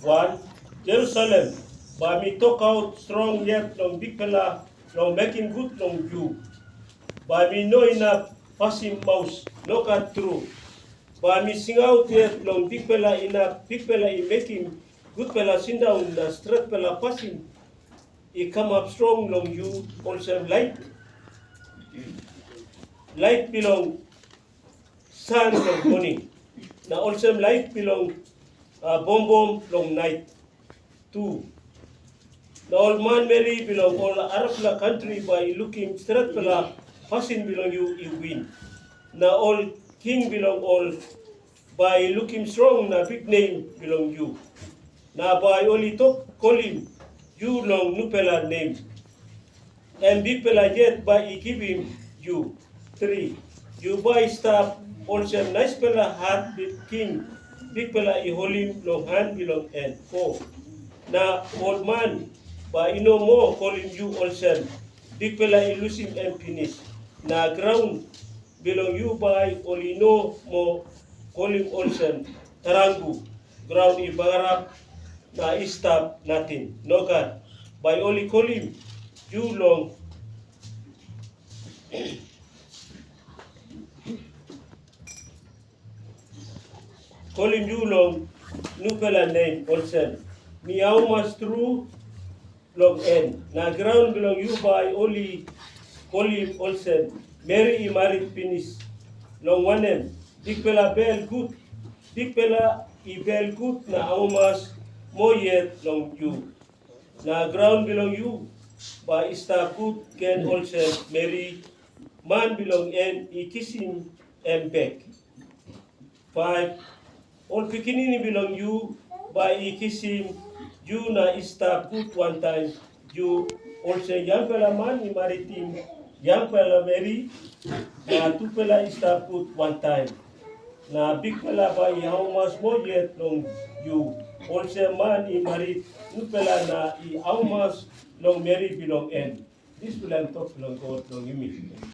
1. Jerusalem, ba mi talk out strong yet long big fella, long making good long you. Ba mi no ina passing mouse, no cut through. Ba mi sing out yet long big fella ina big fella in making good fella sit down the straight fella passing. He come up strong long you also light. Light belong sun long morning. Na also light belong bomb long night. 2. The old man Mary belong all Arab la country by looking straight pala passing belong you win. Na all king belong all by looking strong na big name belong you. Na by only talk call him you long nupela name. And big pela yet by he give him you. 3. You buy stuff also nice pela heart big king. Big pela I hold him long hand belong and 4. Na old man, but you know more calling you also. Big fella I lose him and finish. Na ground belong you by only know more calling also. Tarangu, ground I bagarap, na istab nothing. No God. By only call him you long. Call him you long, new fella name also. Mi almost true long end. Na ground belong you by only call him also. Mary I married finish. Long one end. Big fella bell good. Big fella I bell good na almost more yet long you. Na ground belong you by star good can also Mary. Man belong and I kiss him and back. 5. All pikinini belong you by I kiss him. You na star good one time. You also young fella man I married him. Young fella Mary. Na two fella star good one time. Na big fella by how much more yet long you. Also man I married. Two fella na I how much long Mary belong end. This will talk long God long you.